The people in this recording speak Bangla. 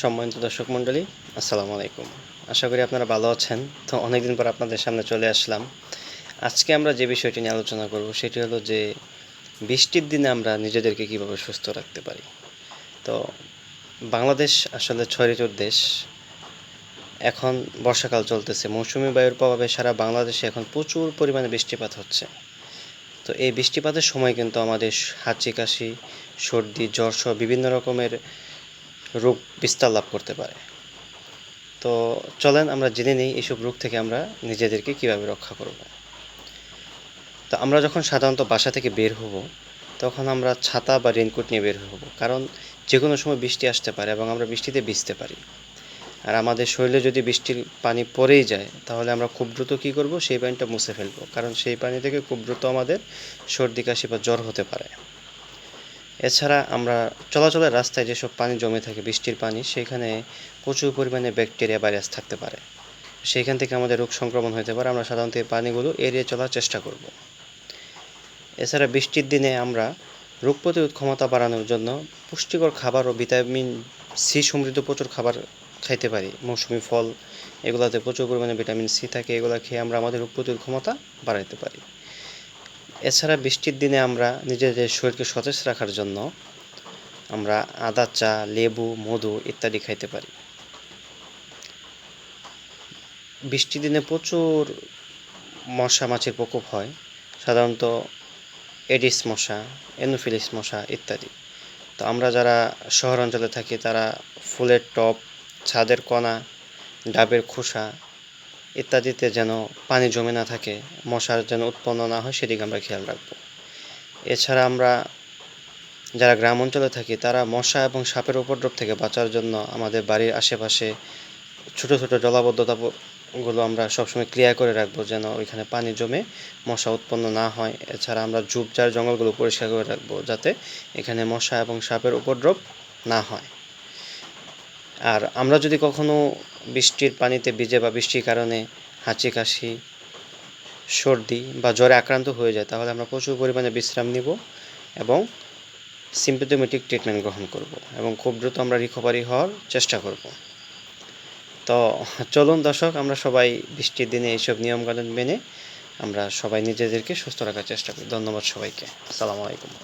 সম্মানিত দর্শক মণ্ডলী, আসসালামু আলাইকুম। আশা করি আপনারা ভালো আছেন। তো অনেকদিন পর আপনাদের সামনে চলে আসলাম। আজকে আমরা যে বিষয়টি নিয়ে আলোচনা করব সেটি হলো যে বৃষ্টির দিনে আমরা নিজেদেরকে কীভাবে সুস্থ রাখতে পারি। তো বাংলাদেশ আসলে ৬ ঋতুর দেশ। এখন বর্ষাকাল চলতেছে। মৌসুমি বায়ুর প্রভাবে সারা বাংলাদেশে এখন প্রচুর পরিমাণে বৃষ্টিপাত হচ্ছে। তো এই বৃষ্টিপাতের সময় কিন্তু আমাদের হাঁচি, কাশি, সর্দি, জ্বরসহ বিভিন্ন রকমের রোগ বিস্তার লাভ করতে পারে। তো চলেন আমরা জেনে নিই এইসব রোগ থেকে আমরা নিজেদেরকে কীভাবে রক্ষা করব। তো আমরা যখন সাধারণত বাসা থেকে বের হব, তখন আমরা ছাতা বা রেইনকোট নিয়ে বের হব, কারণ যে কোনো সময় বৃষ্টি আসতে পারে এবং আমরা বৃষ্টিতে ভিজতে পারি। আর আমাদের শরীরে যদি বৃষ্টির পানি পড়েই যায়, তাহলে আমরা খুব দ্রুত কী করব, সেই পানিটা মুছে ফেলব, কারণ সেই পানি থেকে খুব দ্রুত আমাদের সর্দি, কাশি বা জ্বর হতে পারে। এছাড়া আমরা চলাচলের রাস্তায় যেসব পানি জমে থাকে, বৃষ্টির পানি, সেখানে প্রচুর পরিমাণে ব্যাকটেরিয়া, ভাইরাস থাকতে পারে। সেইখান থেকে আমাদের রোগ সংক্রমণ হতে পারে। আমরা সাধারণত এই পানিগুলো এড়িয়ে চলার চেষ্টা করব। এছাড়া বৃষ্টির দিনে আমরা রোগ প্রতিরোধ ক্ষমতা বাড়ানোর জন্য পুষ্টিকর খাবার ও ভিটামিন সি সমৃদ্ধ প্রচুর খাবার খাইতে পারি। মৌসুমি ফল, এগুলোতে প্রচুর পরিমাণে ভিটামিন সি থাকে। এগুলো খেয়ে আমরা আমাদের রোগ প্রতিরোধ ক্ষমতা বাড়াতে পারি। এছাড়া বৃষ্টির দিনে আমরা নিজেদের শরীরকে সতেজ রাখার জন্য আমরা আদা চা, লেবু, মধু ইত্যাদি খাইতে পারি। বৃষ্টির দিনে প্রচুর মশা মাছির প্রকোপ হয়, সাধারণত এডিস মশা, এনোফিলিস মশা ইত্যাদি। তো আমরা যারা শহরাঞ্চলে থাকি, তারা ফুলের টব, ছাদের কোণা, ডাবের খোসা ইত্যাদিতে যেন পানি জমে না থাকে, মশার যেন উৎপন্ন না হয়, সেদিকে আমরা খেয়াল রাখব। এছাড়া আমরা যারা গ্রাম অঞ্চলে থাকি, তারা মশা এবং সাপের উপদ্রব থেকে বাঁচার জন্য আমাদের বাড়ির আশেপাশে ছোটো ছোটো জলাবদ্ধতাগুলো আমরা সবসময় ক্লিয়ার করে রাখবো, যেন ওইখানে পানি জমে মশা উৎপন্ন না হয়। এছাড়া আমরা ঝোপঝাড় জঙ্গলগুলো পরিষ্কার করে রাখবো, যাতে এখানে মশা এবং সাপের উপদ্রব না হয়। আর আমরা যদি কখনো বৃষ্টির পানিতে ভিজে বা বৃষ্টির কারণে হাঁচি, কাশি, সর্দি বা জ্বরে আক্রান্ত হয়ে যায়, তাহলে আমরা প্রচুর পরিমাণে বিশ্রাম নিব এবং সিম্পথোমেটিক ট্রিটমেন্ট গ্রহণ করব এবং খুব দ্রুত আমরা রিকভারি হওয়ার চেষ্টা করব। তো চলুন দর্শক, আমরা সবাই বৃষ্টির দিনে এইসব নিয়মকানুন মেনে আমরা সবাই নিজেদেরকে সুস্থ রাখার চেষ্টা করি। ধন্যবাদ সবাইকে। আসসালামু আলাইকুম।